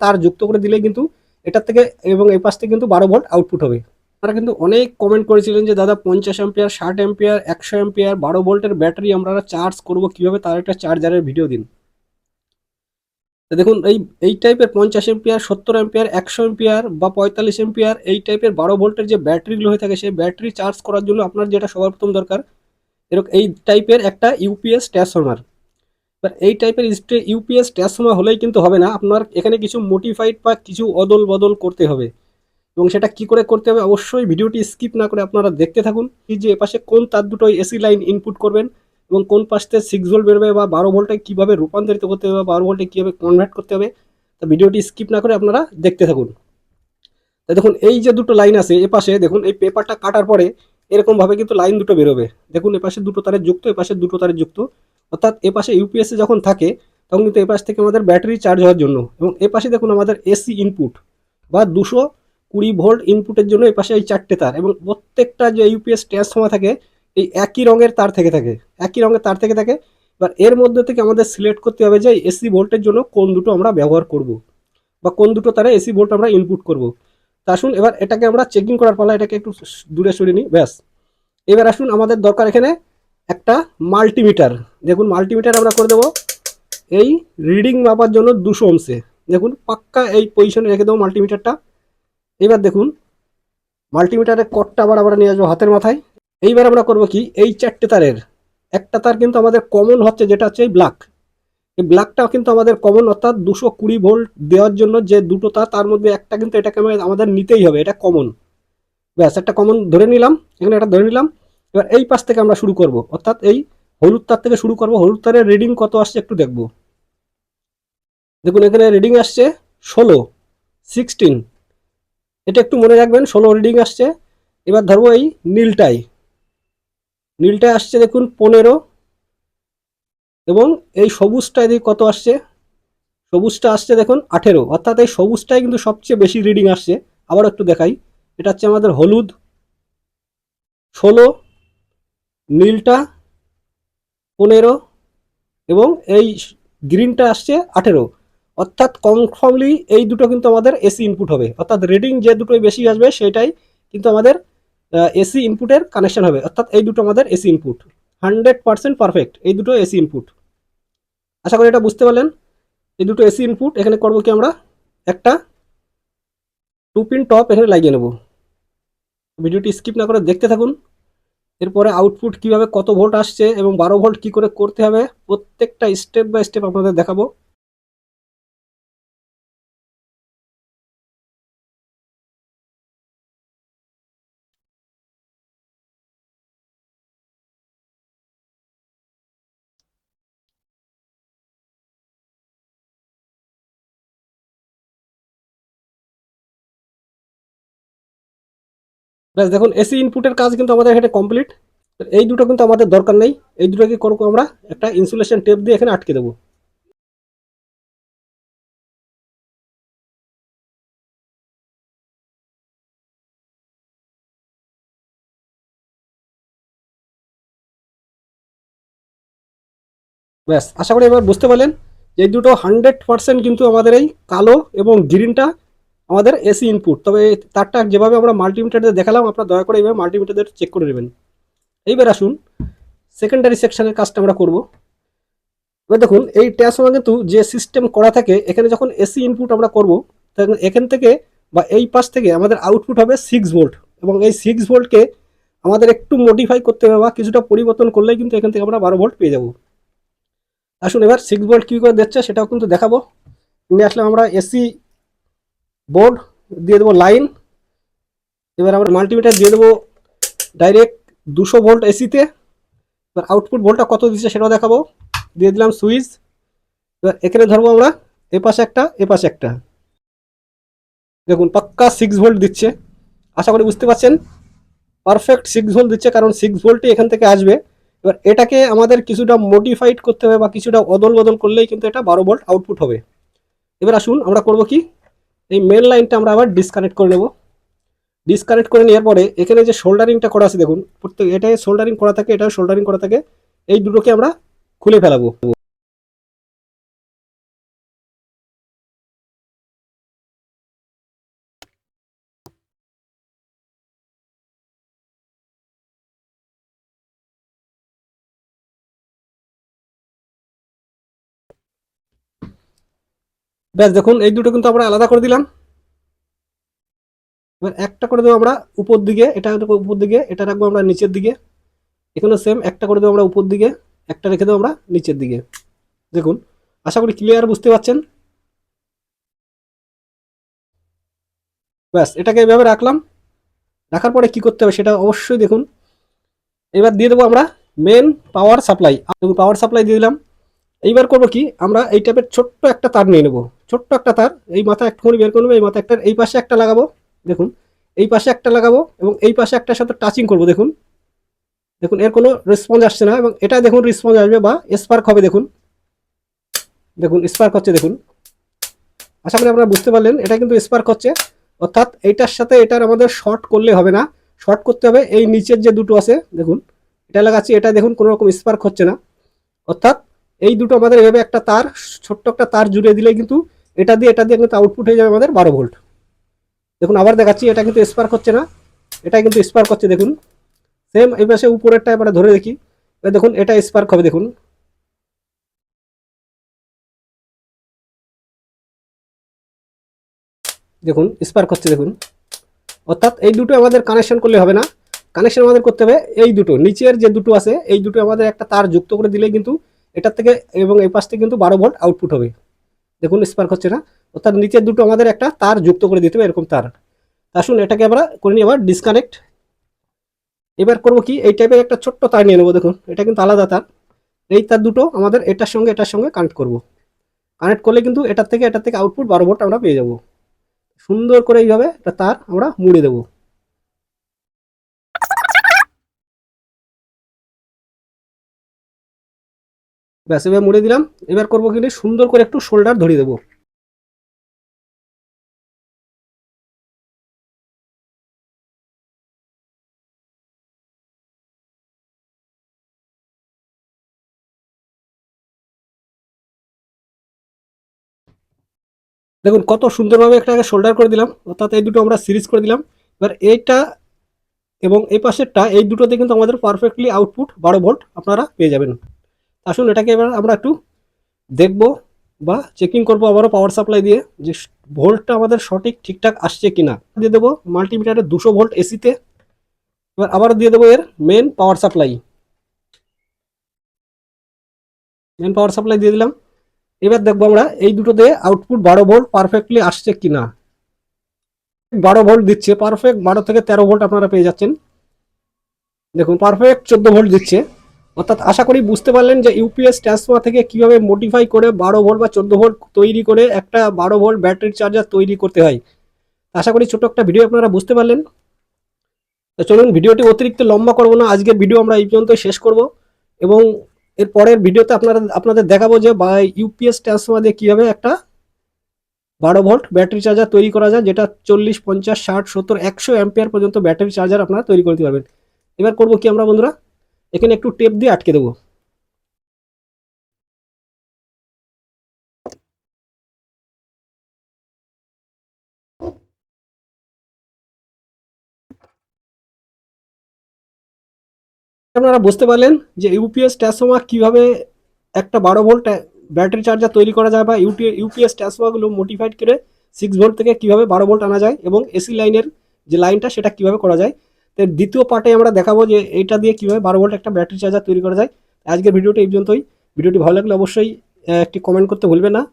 তার যুক্ত করে দিলেই কিন্তু এটার থেকে এবং এই পাশ থেকে কিন্তু 12 ভোল্ট আউটপুট হবে। আপনারা কিন্তু অনেক কমেন্ট করেছিলেন যে দাদা 50 অ্যাম্পিয়ার, 60 অ্যাম্পিয়ার, 100 অ্যাম্পিয়ার 12 ভোল্টের ব্যাটারি আমরা চার্জ করব কিভাবে, তার একটা চার্জারের ভিডিও দিন। তো দেখুন এই টাইপের 50 অ্যাম্পিয়ার, 70 অ্যাম্পিয়ার, 100 অ্যাম্পিয়ার বা 45 অ্যাম্পিয়ার এই টাইপের 12 ভোল্টের যে ব্যাটারিগুলো হয়ে থাকে, সেই ব্যাটারি চার্জ করার জন্য আপনার যেটা সবার প্রথম দরকার এরকম এই টাইপের একটা ইউপিএস ট্রান্সফরমার। এবার এই টাইপের ইউপিএস ট্রান্সফরমার হলেই কিন্তু হবে না, আপনার এখানে কিছু মডিফাইড বা কিছু অদল বদল করতে হবে। এবং সেটা কি করে করতে হবে অবশ্যই ভিডিওটি স্কিপ না করে আপনারা দেখতে থাকুন। এই যে এপাশে কোন তার দুটো এসি লাইন ইনপুট করবেন এবং কোন পাশ থেকে 6 ভোল্ট বেরোবে বা 12 ভোল্টে কীভাবে রূপান্তরিত করতে হবে বা 12 ভোল্টে কীভাবে কনভার্ট করতে হবে, তা ভিডিওটি স্কিপ না করে আপনারা দেখতে থাকুন। তাই দেখুন এই যে দুটো লাইন আছে এপাশে, দেখুন এই পেপারটা কাটার পরে এরকমভাবে কিন্তু লাইন দুটো বেরোবে। দেখুন এপাশে দুটো তারের যুক্ত, এপাশে দুটো তারের যুক্ত, অর্থাৎ এপাশে ইউপিএসসি যখন থাকে তখন কিন্তু এপাশ থেকে আমাদের ব্যাটারি চার্জ হওয়ার জন্য, এবং এপাশে দেখুন আমাদের এসি ইনপুট বা 220 ভোল্ট ইনপুটের জন্য এপাশে এই 4টে তার, এবং প্রত্যেকটা যে ইউপিএস ট্রান্সফর্মার থাকে এই একই রঙের তার থেকে থাকে, একই রঙের তার থেকে থাকে। এবার এর মধ্যে থেকে আমাদের সিলেক্ট করতে হবে যে এসি ভোল্টের জন্য কোন দুটো আমরা ব্যবহার করব বা কোন দুটো তারে এসি ভোল্ট আমরা ইনপুট করব। তা আসুন এবার এটাকে আমরা চেকিং করার পালা, এটাকে একটু দূরে সরিয়ে নিই, ব্যাস। এবার আসুন আমাদের দরকার এখানে একটা মাল্টিমিটার। দেখুন মাল্টিমিটার আমরা করে দেবো এই রিডিং মাপার জন্য 200 ohms-এ। দেখুন পাক্কা এই পজিশনে রেখে দেবো মাল্টিমিটারটা। এবার দেখুন মাল্টিমিটারের কটটা আবার আমরা নিয়ে আসবো হাতের মাথায়। এইবার আমরা করবো কি, এই 4টে তারের একটা তার কিন্তু আমাদের কমন হচ্ছে, যেটা হচ্ছে এই ব্ল্যাক। এই ব্ল্যাকটা কিন্তু আমাদের কমন, অর্থাৎ 220 ভোল্ট দেওয়ার জন্য যে দুটো তার তার মধ্যে একটা কিন্তু এটাকে আমাদের নিতেই হবে, এটা কমন। ব্যাস একটা কমন ধরে নিলাম, এখানে একটা ধরে নিলাম। এবার এই পাশ থেকে আমরা শুরু করব, অর্থাৎ এই হলুদ তার থেকে শুরু করব। হলুদ তারের রিডিং কত আসছে একটু দেখব। দেখুন এখানে রিডিং আসছে 16। এটা একটু মনে রাখবেন, 16 রিডিং আসছে। এবার ধরবো এই নীলটাই, নীলটায় আসছে দেখুন 15, এবং এই সবুজটা এদিকে কত আসছে, সবুজটা আসছে দেখুন 18, অর্থাৎ এই সবুজটাই কিন্তু সবচেয়ে বেশি রিডিং আসছে। আবার একটু দেখাই, এটা হচ্ছে আমাদের হলুদ 16, নীলটা 15 এবং এই গ্রিনটা আসছে 18। অর্থাৎ কনফার্মলি এই দুটো কিন্তু আমাদের এসি ইনপুট হবে, অর্থাৎ রিডিং যে দুটোই বেশি আসবে সেটাই কিন্তু আমাদের এসি ইনপুটের কানেকশন হবে, অর্থাৎ এই দুটো আমাদের এসি ইনপুট 100% পারফেক্ট, এই দুটো এসি ইনপুট। আশা করি এটা বুঝতে পারলেন। এই দুটো এসি ইনপুট এখানে করবো কি, আমরা একটা 2 পিন টপ এখানে লাগিয়ে নেব। ভিডিওটি স্কিপ না করে দেখতে থাকুন। এরপরে আউটপুট কিভাবে কত ভোল্ট আসছে এবং 12 ভোল্ট কি করে করতে হবে প্রত্যেকটা স্টেপ বাই স্টেপ আপনাদের দেখাবো। ব্যাস দেখুন এসি ইনপুটের কাজ কিন্তু আমাদের এখানে কমপ্লিট। এই দুটো কিন্তু আমাদের দরকার নেই, এই দুটো কি করবো আমরা একটা ইনসুলেশন টেপ দিয়ে এখানে আটকে দেবো। ব্যাস আশা করি এবার বুঝতে পারলেন যে এই দুটো 100% কিন্তু আমাদের এই কালো এবং গ্রিনটা আমাদের এসি ইনপুট। তবে তারটা যেভাবে আমরা মাল্টিমিটারে দেখালাম আপনারা দয়া করে এইভাবে মাল্টিমিটার চেক করে নেবেন। এইবার আসুন সেকেন্ডারি সেকশনের কাজটা আমরা করব। এবার দেখুন এই ট্রান্সফরমার কিন্তু যে সিস্টেম করা থাকে, এখানে যখন এসি ইনপুট আমরা করব তখন এখান থেকে বা এই পাশ থেকে আমাদের আউটপুট হবে 6 ভোল্ট, এবং এই 6 ভোল্টকে আমাদের একটু মডিফাই করতে হবে বা কিছুটা পরিবর্তন করলেই কিন্তু এখান থেকে আমরা 12 ভোল্ট পেয়ে যাব। আসুন এবার 6 ভোল্ট কী করে দিচ্ছে সেটাও কিন্তু দেখাবো। নিয়ে আসলে আমরা এসি বোর্ড দিয়ে দেবো লাইন। এবার আমরা মাল্টিমিটার দিয়ে দেবো ডাইরেক্ট 200 ভোল্ট এসিতে। এবার আউটপুট ভোল্টটা কত দিচ্ছে সেটাও দেখাবো। দিয়ে দিলাম সুইচ। এবার এখানে ধরবো আমরা এপাশে একটা এপাশে একটা, দেখুন পাক্কা 6 ভোল্ট দিচ্ছে। আশা করি বুঝতে পারছেন পারফেক্ট 6 ভোল্ট দিচ্ছে, কারণ 6 ভোল্টই এখান থেকে আসবে। এবার এটাকে আমাদের কিছুটা মডিফাইড করতে হবে বা কিছুটা অদল বদল করলেই কিন্তু এটা 12 ভোল্ট আউটপুট হবে। এবার আসুন আমরা করব কি, এই মেন লাইনটা আমরা আবার ডিসকানেক্ট করে নেব। ডিসকানেক্ট করে নেওয়ার পরে এখানে যে সোল্ডারিংটা করা আছে দেখুন, প্রত্যেক এটাই সোল্ডারিং করা থাকে, এটাও সোল্ডারিং করা থাকে, এই দুটোকে আমরা খুলে ফেলাবো। ব্যাস দেখুন এই দুটো কিন্তু আমরা আলাদা করে দিলাম। এবার একটা করে দেবো আমরা উপর দিকে, এটা উপর দিকে, এটা রাখবো আমরা নিচের দিকে। এখানে সেম একটা করে দেবো আমরা উপর দিকে, একটা রেখে দেবো আমরা নিচের দিকে। দেখুন, আশা করি ক্লিয়ার বুঝতে পারছেন। ব্যাস এটাকে এভাবে রাখলাম। রাখার পরে কি করতে হবে সেটা অবশ্যই দেখুন। এবার দিয়ে দেবো আমরা মেন পাওয়ার সাপ্লাই। দেখুন পাওয়ার সাপ্লাই দিয়ে দিলাম। এইবার করবো কি, আমরা এই টাইপের ছোট্ট একটা তার নিয়ে নেবো, ছোট্ট একটা তার। এই মাথা একটুখানি বের করে নেবো, এই মাথা একটা, এই পাশে একটা লাগাবো। দেখুন এই পাশে একটা লাগাবো এবং এই পাশে একটার সাথে টাচিং করবো। দেখুন দেখুন এর কোনো রেসপন্স আসছে না এবং এটা দেখুন রেসপন্স আসবে বা স্পার্ক হবে। দেখুন দেখুন স্পার্ক হচ্ছে। দেখুন আশা করি আপনারা বুঝতে পারলেন, এটা কিন্তু স্পার্ক হচ্ছে। অর্থাৎ এইটার সাথে এটার আমাদের শর্ট করলে হবে না, শর্ট করতে হবে এই নিচের যে দুটো আছে। দেখুন এটা লাগাচ্ছি, এটা দেখুন কোনো রকম স্পার্ক হচ্ছে না। অর্থাৎ এই দুটো আমাদের এভাবে একটা তার, ছোট্ট একটা তার জুড়ে দিলে কিন্তু এটা দিয়ে কিন্তু আউটপুট হয়ে যাবে আমাদের 12 ভোল্ট। দেখুন আবার দেখাচ্ছি, এটা কিন্তু স্পার্ক হচ্ছে না, এটা কিন্তু স্পার্ক হচ্ছে। দেখুন সেম এই পাশে উপরেরটা এবার ধরে দেখি, দেখুন এটা স্পার্ক হবে। দেখুন দেখুন স্পার্ক হচ্ছে। দেখুন অর্থাৎ এই দুটো আমাদের কানেকশন করলে হবে না, কানেকশন আমাদের করতে হবে এই দুটো নিচের যে দুটো আছে, এই দুটো আমাদের একটা তার যুক্ত করে দিলে কিন্তু এটার থেকে এবং এই পাশ থেকে কিন্তু 12 ভোল্ট আউটপুট হবে। দেখুন স্পার্ক হচ্ছে না, অর্থাৎ নিচের দুটো আমাদের একটা তার যুক্ত করে দিতে হবে, এরকম তার। আসুন এটাকে আমরা করে নিই আবার ডিসকানেক্ট। এবার করবো কি, এই টাইপের একটা ছোট্ট তার নিয়ে নেবো। দেখুন এটা কিন্তু আলাদা তার, এই তার দুটো আমাদের এটার সঙ্গে কানেক্ট করব। কানেক্ট করলে কিন্তু এটার থেকে আউটপুট 12 ভোল্ট আমরা পেয়ে যাব। সুন্দর করে এইভাবে একটা তার আমরা মুড়ে দেবো। ব্যাস এবার মুড়ে দিলাম। এবার করবো কি, সুন্দর করে একটু শোল্ডার ধরিয়ে দেবো। দেখুন কত সুন্দরভাবে একটা শোল্ডার করে দিলাম, অর্থাৎ এই দুটো আমরা সিরিজ করে দিলাম। এবার এইটা এবং এই পাশেরটা, এই দুটোতে কিন্তু আমাদের পারফেক্টলি আউটপুট 12 ভোল্ট আপনারা পেয়ে যাবেন। আসুন এটাকে এবার আমরা একটু দেখবো বা চেকিং করবো আবারও পাওয়ার সাপ্লাই দিয়ে, যে ভোল্টটা আমাদের সঠিক ঠিকঠাক আসছে কিনা। দিয়ে দেবো মাল্টিমিটারে 200 ভোল্ট এসিতে। এবার আবারও দিয়ে দেবো এর মেন পাওয়ার সাপ্লাই, দিয়ে দিলাম। এবার দেখবো আমরা এই দুটোতে আউটপুট 12 ভোল্ট পারফেক্টলি আসছে কিনা। 12 ভোল্ট দিচ্ছে, পারফেক্ট 12 থেকে 13 ভোল্ট আপনারা পেয়ে যাচ্ছেন। দেখুন পারফেক্ট 14 ভোল্ট দিচ্ছে। অর্থাৎ আশা করি বুঝতে পারলেন যে ইউপিএস ট্রান্সফর্মার থেকে কিভাবে মডিফাই করে 12 ভোল্ট বা 14 ভোল্ট তৈরি করে একটা 12 ভোল্ট ব্যাটারি চার্জার তৈরি করতে হয়। আশা করি ছোট একটা ভিডিও আপনারা বুঝতে পারলেন। তো চলুন ভিডিওটি অতিরিক্ত লম্বা করবো না, আজকের ভিডিও আমরা এই পর্যন্ত শেষ করব এবং এর পরের ভিডিওতে আপনাদের দেখাবো যে ইউপিএস ট্রান্সফর্মার দিয়ে কীভাবে একটা 12 ভোল্ট ব্যাটারি চার্জার তৈরি করা যায়, যেটা 40, 50, 60, 70, 100 অ্যাম্পিয়ার পর্যন্ত ব্যাটারি চার্জার আপনারা তৈরি করতে পারবেন। এবার করবো কি আমরা বন্ধুরা, এখানে একটু টেপ দিয়ে আটকে দেবো। আপনারা বুঝতে পারলেন যে ইউপিএস ট্রান্সফর্মার কীভাবে একটা 12 ভোল্ট ব্যাটারি চার্জার তৈরি করা যায়, বা ইউপিএস ট্রান্সফর্মারগুলো মডিফাইড করে 6 ভোল্ট থেকে কীভাবে 12 ভোল্ট আনা যায়, এবং এসি লাইনের যে লাইনটা সেটা কীভাবে করা যায়। তো দ্বিতীয় পার্টে আমরা দেখাবো যে এইটা দিয়ে কীভাবে 12 ভোল্ট একটা ব্যাটারি চার্জার তৈরি করা যায়। আজকের ভিডিওটা এই পর্যন্তই। ভিডিওটি ভালো লাগলে অবশ্যই একটি কমেন্ট করতে ভুলবেন না।